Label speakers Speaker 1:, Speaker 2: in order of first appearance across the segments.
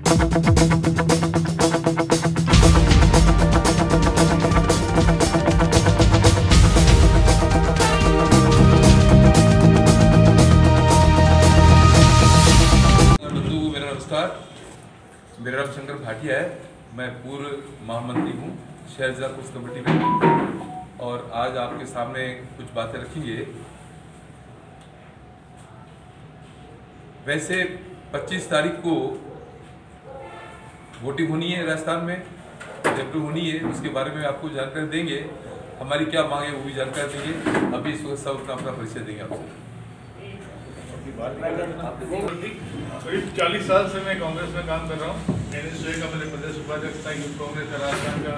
Speaker 1: मेरा नाम शंकर भाटिया है। मैं पूर्व महामंत्री हूँ शहर जिला कोष कमेटी में, और आज आपके सामने कुछ बातें रखेंगे। वैसे 25 तारीख को वोटिंग होनी है राजस्थान में, जयपुर होनी है, उसके बारे में आपको जानकारी देंगे। हमारी क्या मांग है वो भी जानकारी देंगे। अभी इस वक्त सब अपना परिचय देंगे आपको।
Speaker 2: करीब 40 साल से मैं कांग्रेस में काम कर रहा हूँ। NSUA का मध्य प्रदेश उपाध्यक्ष था, यूथ कांग्रेस का राजस्थान का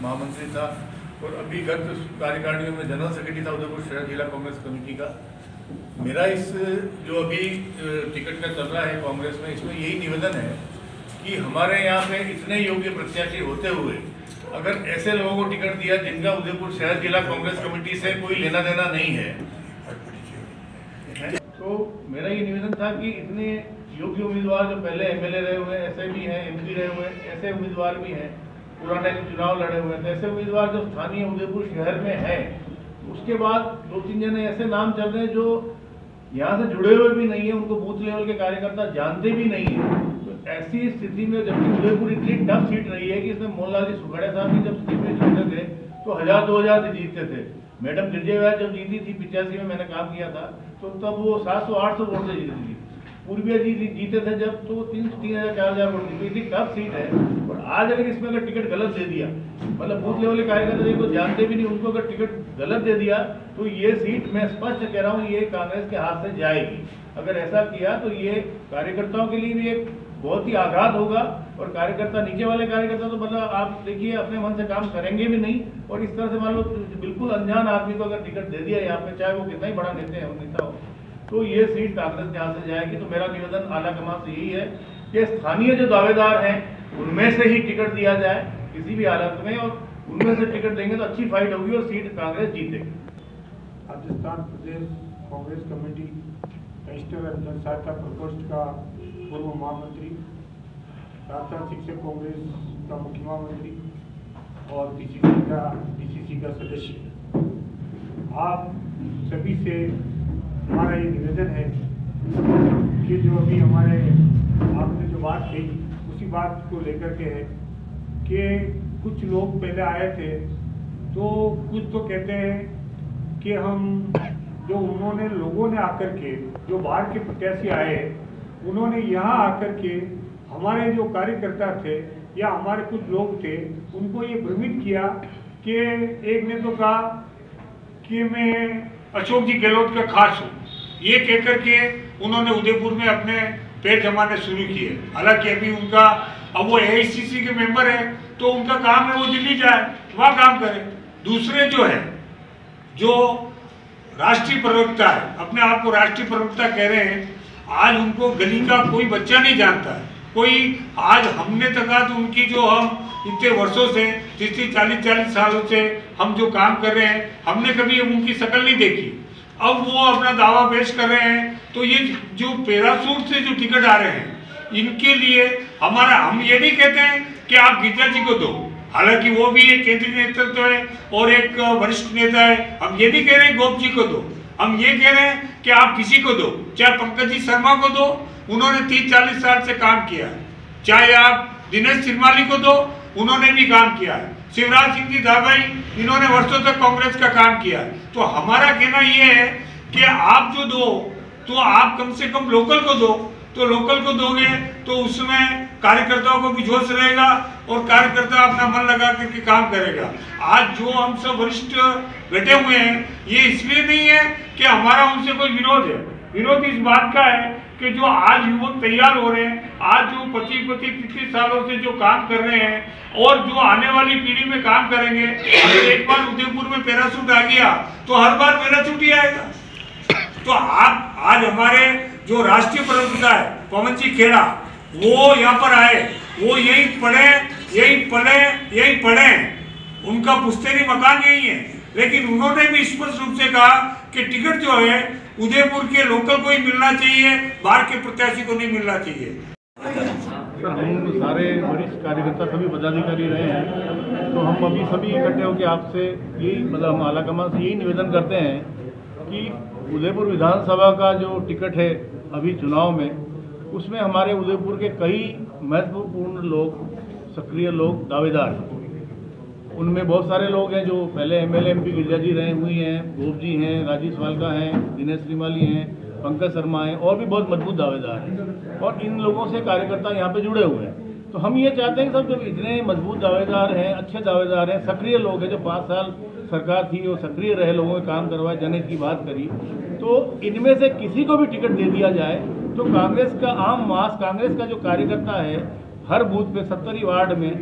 Speaker 2: महामंत्री था, और अभी गत कार्यकारिणी में जनरल सेक्रेटरी था उदयपुर शहर जिला कांग्रेस कमेटी का। मेरा इस जो अभी टिकट का चल रहा है कांग्रेस में, इसमें यही निवेदन है कि हमारे यहाँ पे इतने योग्य प्रत्याशी होते हुए अगर ऐसे लोगों को टिकट दिया जिनका उदयपुर शहर जिला कांग्रेस कमेटी से कोई लेना देना नहीं है, तो मेरा ये निवेदन था कि इतने योग्य उम्मीदवार जो पहले MLA रहे हुए, ऐसे भी हैं, MP रहे हुए, ऐसे उम्मीदवार भी हैं, पुराने चुनाव लड़े हुए थे, ऐसे उम्मीदवार जो स्थानीय उदयपुर शहर में हैं, उसके बाद 2-3 जने ऐसे नाम चल रहे हैं जो यहाँ से जुड़े हुए भी नहीं है, उनको बूथ लेवल के कार्यकर्ता जानते भी नहीं है। तो ऐसी स्थिति में जबकि उदयपुर इतनी टफ सीट रही है कि इसमें मोहनलाल जी सुखाड़िया साहब भी जब सीट में जीतते थे तो 1000-2000 से जीतते थे। मैडम गिरजेवाल जब जीती थी 85 में मैंने काम किया था, तो तब वो 700-800 वोट से जीती थी। पूर्विया जी जीते थे जब, तो 3000-4000 वोट जीती। इतनी टफ सीट है, और आज अगर इसमें अगर टिकट गलत दे दिया, मतलब बूथ लेवल के कार्यकर्ता जिनको जानते भी नहीं, उनको अगर टिकट गलत दे दिया, तो ये सीट मैं स्पष्ट कह रहा हूँ ये कांग्रेस के हाथ से जाएगी। अगर ऐसा किया तो ये कार्यकर्ताओं के लिए भी एक बहुत ही आघात होगा, और कार्यकर्ता नीचे वाले कार्यकर्ता तो मतलब आप देखिए अपने मन से काम करेंगे भी नहीं। और इस तरह से मान लो बिल्कुल अनजान आदमी को अगर टिकट दे दिया यहाँ पे, चाहे वो कितना ही बड़ा नेता हो, तो ये सीट कांग्रेस के हाथ से जाएगी। तो मेरा निवेदन आला कमान से यही है कि स्थानीय जो दावेदार हैं उनमें से ही टिकट दिया जाए किसी भी हालत में, और उनमें से टिकट देंगे तो अच्छी फाइट होगी और सीट कांग्रेस जीतेगी।
Speaker 3: राजस्थान प्रदेश कांग्रेस कमेटी नेशनल एवं जन सहायता प्रकोष्ठ का पूर्व महामंत्री, राजस्थान शिक्षक कांग्रेस का मुख्य महामंत्री और DCC का सदस्य, आप सभी से हमारा ये निवेदन है कि जो अभी हमारे आपने जो बात कही उसी बात को लेकर के है कि कुछ लोग पहले आए थे, तो कुछ तो कहते हैं कि हम जो उन्होंने लोगों ने आकर के जो बाहर के प्रत्याशी आए, उन्होंने यहाँ आकर के हमारे जो कार्यकर्ता थे या हमारे कुछ लोग थे उनको ये भ्रमित किया कि एक ने तो कहा कि मैं अशोक जी गहलोत का खास हूँ, ये कहकर के उन्होंने उदयपुर में अपने पैर जमाने शुरू किए। हालांकि अभी उनका अब वो AICC के मेंबर है, तो उनका काम है वो दिल्ली जाए, वहाँ काम करे। दूसरे जो है जो राष्ट्रीय प्रवक्ता है, अपने आप को राष्ट्रीय प्रवक्ता कह रहे हैं, आज उनको गली का कोई बच्चा नहीं जानता है कोई। आज हमने तक तो उनकी जो हम इतने वर्षों से 30-40 सालों से हम जो काम कर रहे हैं, हमने कभी उनकी शक्ल नहीं देखी। अब वो अपना दावा पेश कर रहे हैं, तो ये जो पैराशूट से जो टिकट आ रहे हैं, इनके लिए हम ये नहीं कहते हैं कि आप गिरिजा जी को दो, हालांकि वो भी एक केंद्रीय नेतृत्व है और एक वरिष्ठ नेता है। हम ये नहीं कह रहे गोप जी को दो, हम ये कह रहे हैं कि आप किसी को दो, चाहे पंकज जी शर्मा को दो, उन्होंने 30-40 साल से काम किया है, चाहे आप दिनेश श्रीमाली को दो, उन्होंने भी काम किया है, शिवराज सिंह जी दाभाई, इन्होंने वर्षों तक कांग्रेस का काम किया है। तो हमारा कहना ये है कि आप जो दो तो आप कम से कम लोकल को दो, तो लोकल को दोगे तो उसमें कार्यकर्ताओं को भी जोश रहेगा और कार्यकर्ता अपना मन लगा करके काम करेगा। आज जो हम सब वरिष्ठ बैठे हुए हैं, ये इसलिए नहीं है कि हमारा उनसे कोई विरोध है, विरोध इस बात का है कि जो आज युवक तैयार हो रहे हैं, आज जो 25-30 सालों से जो काम कर रहे हैं और जो आने वाली पीढ़ी में काम करेंगे, अगर एक बार उदयपुर में पैराशूट आ गया तो हर बार पैराशूट ही आएगा। तो आप आज हमारे जो राष्ट्रीय प्रवक्ता है पवन जी खेड़ा, वो यहाँ पर आए, वो यही पढ़े, यही पढ़े, यही पढ़े, उनका पुश्तैनी मकान यही है, लेकिन उन्होंने भी स्पष्ट रूप से कहा कि टिकट जो है उदयपुर के लोकल को ही मिलना चाहिए, बाहर के प्रत्याशी को नहीं मिलना चाहिए।
Speaker 2: सर हम सारे वरिष्ठ कार्यकर्ता सभी पदाधिकारी रहे हैं, तो हम अभी सभी इकट्ठे होकर आपसे यही मतलब हम आलाकमान से यही निवेदन करते हैं कि उदयपुर विधानसभा का जो टिकट है अभी चुनाव में, उसमें हमारे उदयपुर के कई महत्वपूर्ण लोग, सक्रिय लोग दावेदार हैं। उनमें बहुत सारे लोग हैं जो पहले एमएलए एमपी गिरिजा जी रहे हुई हैं, गोप जी हैं, राजीव सवालका हैं, दिनेश श्रीमाली हैं, पंकज शर्मा हैं और भी बहुत मजबूत दावेदार हैं और इन लोगों से कार्यकर्ता यहाँ पे जुड़े हुए हैं। तो हम ये चाहते हैं कि सब जब इतने मजबूत दावेदार हैं, अच्छे दावेदार हैं, सक्रिय लोग हैं, जो 5 साल सरकार थी वो सक्रिय रहे, लोगों के काम करवाए, जनहित की बात करी, तो इनमें से किसी को भी टिकट दे दिया जाए तो कांग्रेस का आम मास, कांग्रेस का जो कार्यकर्ता है हर बूथ पे 70 वार्ड में,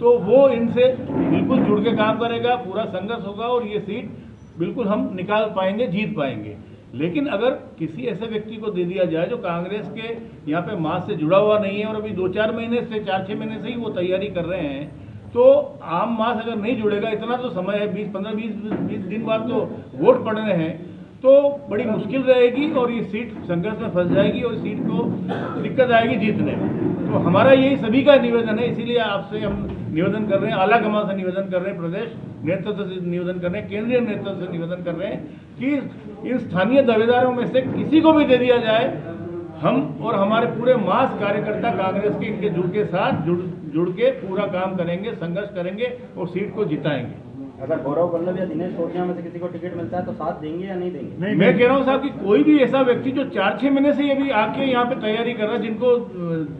Speaker 2: तो वो इनसे बिल्कुल जुड़ के काम करेगा, पूरा संघर्ष होगा और ये सीट बिल्कुल हम निकाल पाएंगे, जीत पाएंगे। लेकिन अगर किसी ऐसे व्यक्ति को दे दिया जाए जो कांग्रेस के यहाँ पे मास से जुड़ा हुआ नहीं है और अभी 2-4 महीने से 4-6 महीने से ही वो तैयारी कर रहे हैं, तो आम मास अगर नहीं जुड़ेगा, इतना तो समय है, 15-20 दिन बाद तो वोट पड़ने हैं, तो बड़ी मुश्किल रहेगी और ये सीट संघर्ष में फंस जाएगी और सीट को दिक्कत आएगी जीतने में। तो हमारा यही सभी का निवेदन है, इसीलिए आपसे हम निवेदन कर रहे हैं, आलाकमान से निवेदन कर रहे हैं, प्रदेश नेतृत्व से निवेदन कर रहे हैं, केंद्रीय नेतृत्व से निवेदन कर रहे हैं कि इन स्थानीय दावेदारों में से किसी को भी दे दिया जाए, हम और हमारे पूरे मास कार्यकर्ता कांग्रेस के इनके जुड़ के साथ जुड़ के पूरा काम करेंगे, संघर्ष करेंगे और सीट को जिताएंगे।
Speaker 4: अगर गौरव वल्लभ या दिनेश कोटिया में से किसी को टिकट मिलता है तो साथ देंगे या नहीं देंगे?
Speaker 2: मैं कह रहा हूँ साहब कि कोई भी ऐसा व्यक्ति जो 4-6 महीने से अभी आके यहाँ पे तैयारी कर रहा है, जिनको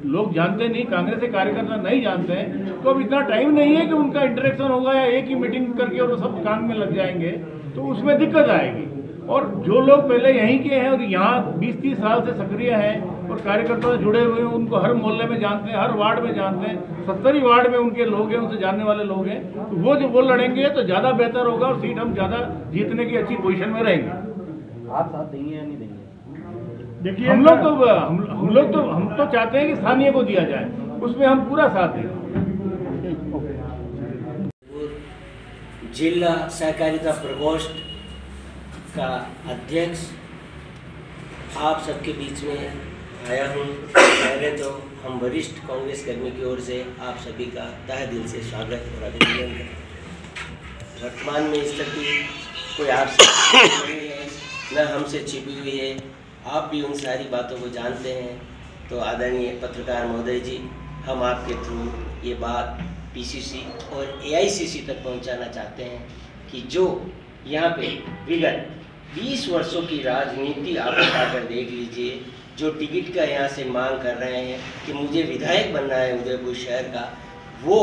Speaker 2: लोग जानते नहीं, कांग्रेस के कार्यकर्ता नहीं जानते हैं, तो अब इतना टाइम नहीं है कि उनका इंटरेक्शन होगा या एक ही मीटिंग करके और वो सब काम में लग जाएंगे, तो उसमें दिक्कत आएगी। और जो लोग पहले यहीं के हैं और यहाँ 20-30 साल से सक्रिय हैं और कार्यकर्ता से जुड़े हुए हैं, उनको हर मोहल्ले में जानते हैं, हर वार्ड में जानते हैं, 70 वार्ड में उनके लोग हैं, उनसे जानने वाले लोग हैं, तो वो जो वो लड़ेंगे तो ज़्यादा बेहतर होगा और सीट हम ज़्यादा जीतने की अच्छी पोजीशन में रहेंगे।
Speaker 4: आप साथ देंगे या नहीं देंगे?
Speaker 2: देखिए हम लोग तो चाहते हैं कि स्थानीय को दिया जाए, उसमें हम पूरा साथ दें।
Speaker 5: जिला सहकारिता प्रकोष्ठ का अध्यक्ष आप सबके बीच में आया हूँ। पहले तो हम वरिष्ठ कांग्रेस कर्मी की ओर से आप सभी का तहे दिल से स्वागत और अभिनंदन करते हैं। वर्तमान में स्थिति कोई आपसे नहीं है, न हमसे छिपी हुई है, आप भी उन सारी बातों को जानते हैं। तो आदरणीय पत्रकार महोदय जी, हम आपके थ्रू ये बात पीसीसी और एआईसीसी तक पहुंचाना चाहते हैं कि जो यहाँ पे विगत 20 वर्षों की राजनीति आप उठाकर देख लीजिए, जो टिकट का यहाँ से मांग कर रहे हैं कि मुझे विधायक बनना है उदयपुर शहर का, वो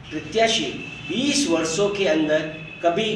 Speaker 5: प्रत्याशी 20 वर्षों के अंदर कभी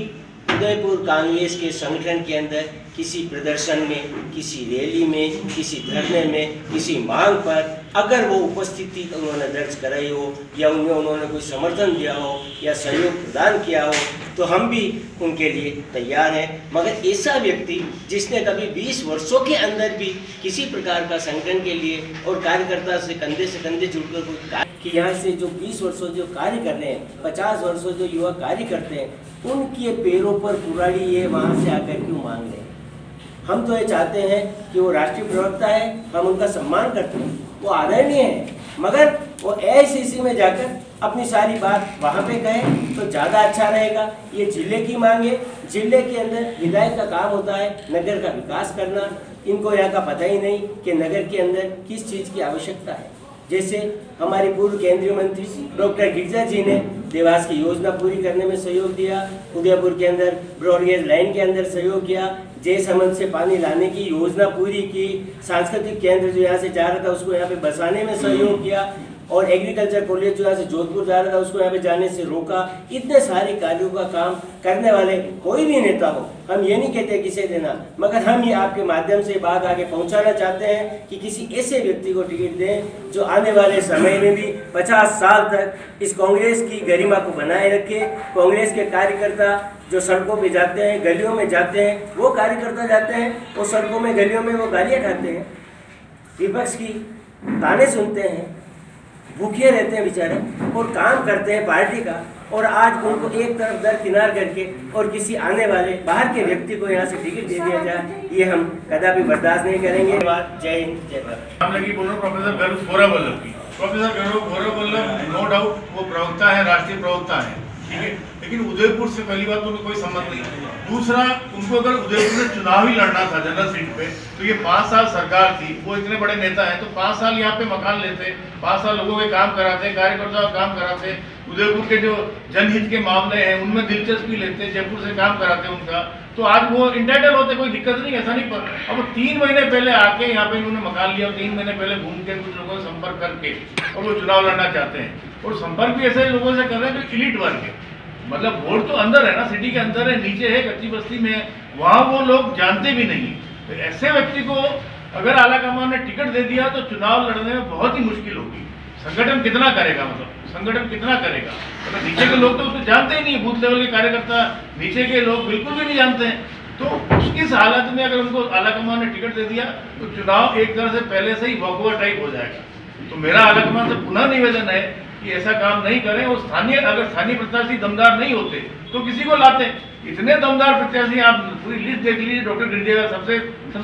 Speaker 5: उदयपुर कांग्रेस के संगठन के अंदर किसी प्रदर्शन में, किसी रैली में, किसी धरने में, किसी मांग पर अगर वो उपस्थिति उन्होंने दर्ज कराई हो या उन्होंने कोई समर्थन दिया हो या सहयोग प्रदान किया हो, तो हम भी उनके लिए तैयार हैं। मगर ऐसा व्यक्ति जिसने कभी 20 वर्षों के अंदर भी किसी प्रकार का संगठन के लिए और कार्यकर्ता से कंधे जुड़कर कोई कार्य कि यहाँ से जो 20 वर्षों जो कार्य कर रहे हैं, 50 वर्षों जो युवा कार्य करते हैं, उनके पैरों पर कुल्हाड़ी ये वहाँ से आकर क्यों मांग रहे हैं? हम तो ये चाहते हैं कि वो राष्ट्रीय प्रवक्ता है, हम उनका सम्मान करते हैं, वो आदरणीय है, मगर वो एआईसीसी में जाकर अपनी सारी बात वहाँ पे कहें तो ज़्यादा अच्छा रहेगा। ये जिले की मांग है, जिले के अंदर विधायक का काम होता है नगर का विकास करना। इनको यहाँ का पता ही नहीं कि नगर के अंदर किस चीज़ की आवश्यकता है। जैसे हमारे पूर्व केंद्रीय मंत्री डॉक्टर गिरिजा जी ने देवास की योजना पूरी करने में सहयोग दिया, उदयपुर के अंदर ब्रॉडगेज लाइन के अंदर सहयोग किया, जयसमंद से पानी लाने की योजना पूरी की, सांस्कृतिक केंद्र जो यहाँ से जा रहा था उसको यहाँ पे बसाने में सहयोग किया, और एग्रीकल्चर कॉलेज जो यहाँ से जोधपुर जा रहा था उसको यहाँ पे जाने से रोका। इतने सारे कार्यों का काम करने वाले कोई भी नेता हो, हम ये नहीं कहते किसे देना, मगर हम ये आपके माध्यम से बात आगे पहुँचाना चाहते हैं कि किसी ऐसे व्यक्ति को टिकट दें जो आने वाले समय में भी 50 साल तक इस कांग्रेस की गरिमा को बनाए रखे। कांग्रेस के कार्यकर्ता जो सड़कों पे जाते हैं, गलियों में जाते हैं, वो कार्यकर्ता जाते हैं, वो सड़कों में गलियों में वो गालियाँ खाते हैं, विपक्ष की ताने सुनते हैं, भूखे रहते हैं बेचारे और काम करते हैं पार्टी का, और आज उनको एक तरफ दरकिनार करके और किसी आने वाले बाहर के व्यक्ति को यहाँ से टिकट दे दिया जाए, ये हम कदापि बर्दाश्त नहीं करेंगे। जय हिंद, जय भारत।
Speaker 2: प्रोफेसर गर्ल्स वल्लभ की professor Gaurav Vallabh no doubt वो प्रवक्ता है, राष्ट्रीय प्रवक्ता है, ठीक है, लेकिन उदयपुर से पहली बात तो उनको कोई संबंध नहीं। दूसरा, उनको अगर उदयपुर से चुनाव ही लड़ना था जनरल सीट पे, तो ये 5 साल सरकार थी, वो इतने बड़े नेता हैं, तो 5 साल यहाँ पे मकान लेते, 5 साल लोगों के काम कराते, कार्यकर्ताओं का काम कराते, उदयपुर के जो जनहित के मामले हैं उनमें दिलचस्पी लेते, जयपुर से काम कराते उनका, तो आज वो इंटाइटल होते, कोई दिक्कत नहीं, ऐसा नहीं। पर अब 3 महीने पहले आके यहाँ पे इन्होंने मकान लिया, 3 महीने पहले घूम के कुछ लोगों से संपर्क करके और वो चुनाव लड़ना चाहते हैं, और संपर्क भी ऐसे लोगों से कर रहे हैं जो इलीट वर्ग है, मतलब वोट तो अंदर है ना, सिटी के अंदर है, नीचे है, कच्ची बस्ती में है, वहाँ वो लोग जानते भी नहीं। तो ऐसे व्यक्ति को अगर आलाकमान ने टिकट दे दिया तो चुनाव लड़ने में बहुत ही मुश्किल होगी। संगठन कितना करेगा, मतलब संगठन कितना करेगा, मतलब नीचे के लोग तो उसको जानते ही नहीं, बूथ लेवल के कार्यकर्ता नीचे के लोग बिल्कुल भी नहीं जानते हैं। तो इस हालत में अगर उनको आलाकमान ने टिकट दे दिया तो चुनाव एक तरह से पहले से ही वॉकओवर टाइप हो जाएगा। तो मेरा आलाकमान से पुनः निवेदन है कि ऐसा काम नहीं करें, और अगर स्थानीय प्रत्याशी दमदार नहीं होते तो किसी को लाते। इतने दमदार प्रत्याशी, आप पूरी लिस्ट देख लीजिए, डॉक्टर गिरिजा सबसे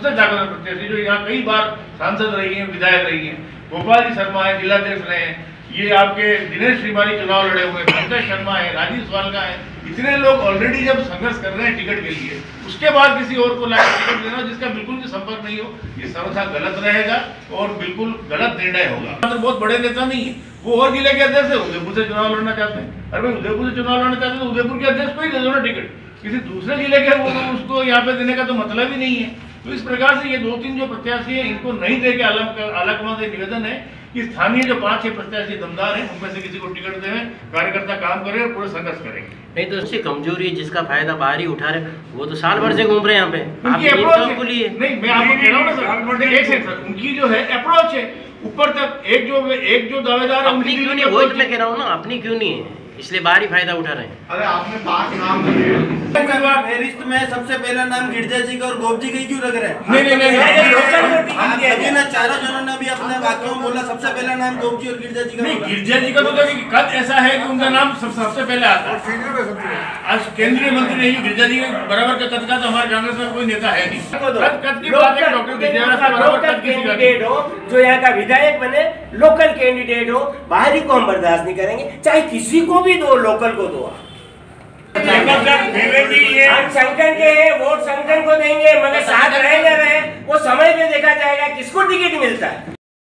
Speaker 2: ताकतवर प्रत्याशी जो यहाँ कई बार सांसद रही हैं, विधायक रही हैं, गोपाल जी शर्मा है, जिलाध्यक्ष रहे हैं, ये आपके दिनेश श्रीमाली चुनाव लड़े हुए, पंकज शर्मा है, राजीव स्वालका है, इतने लोग ऑलरेडी जब संघर्ष कर रहे हैं टिकट के लिए, उसके बाद किसी और को लाकर टिकट देना जिसका बिल्कुल भी संपर्क नहीं हो, ये सर्वथा गलत रहेगा और बिल्कुल गलत निर्णय होगा। मतलब बहुत बड़े नेता नहीं है वो, और जिले के अध्यक्ष है, उदयपुर से चुनाव लड़ना चाहते हैं। अरे भाई उदयपुर से चुनाव लड़ना चाहते हैं तो उदयपुर के अध्यक्ष को ही दे दो ना टिकट, किसी दूसरे जिले के वो उसको यहाँ पे देने का तो मतलब ही नहीं है। तो इस प्रकार से ये 2-3 जो प्रत्याशी है इनको नहीं दे के आलाकमान से निवेदन है कि स्थानीय जो 5-6 प्रत्याशी दमदार हैं उनमें से किसी को टिकट दें, कार्यकर्ता काम करें और पूरे संघर्ष करेंगे।
Speaker 5: नहीं तो उससे कमजोरी जिसका फायदा बाहर ही उठा रहे, वो तो साल भर से घूम रहे हैं यहाँ पे।
Speaker 2: उनकी अप्रोच नहीं, मैं आपको कह रहा हूँ ना सर, एक सेकंड, उनकी जो है अप्रोच है ऊपर तक, एक जो दावेदार है
Speaker 5: अपनी क्यों नहीं, वही तो मैं कह रहा हूँ ना, अपनी क्यों नहीं है, इसलिए बाहर ही फायदा उठा रहे हैं।
Speaker 6: अरे आपने 5 नाम फेरिस्त में सबसे पहला नाम गिरजा जी का और गोप जी का ही क्यों लग रहा है?
Speaker 2: नहीं,
Speaker 6: ना चारों जनों ने भी अपने वाक्यों में बोला सबसे पहला नाम गोप जी और गिरजा जी का।
Speaker 2: नहीं, गिरजा जी का तो कद ऐसा है कि उनका नाम सबसे पहले आता है। आज केंद्रीय मंत्री नहीं, गिरजा जी बराबर का कद का तो हमारे कांग्रेस में कोई नेता है नहीं। कद की बात है, डॉक्टर गिरजा से बराबर कद किसी का नहीं।
Speaker 7: जो यहाँ का विधायक बने, लोकल कैंडिडेट हो, बाहरी को हम बर्दाश्त नहीं करेंगे, चाहे किसी को भी दो, लोकल को दो। हम संगठन के वोट संगठन को देंगे, मगर साथ रहे न रहे वो समय पे देखा जाएगा किसको टिकट मिलता है।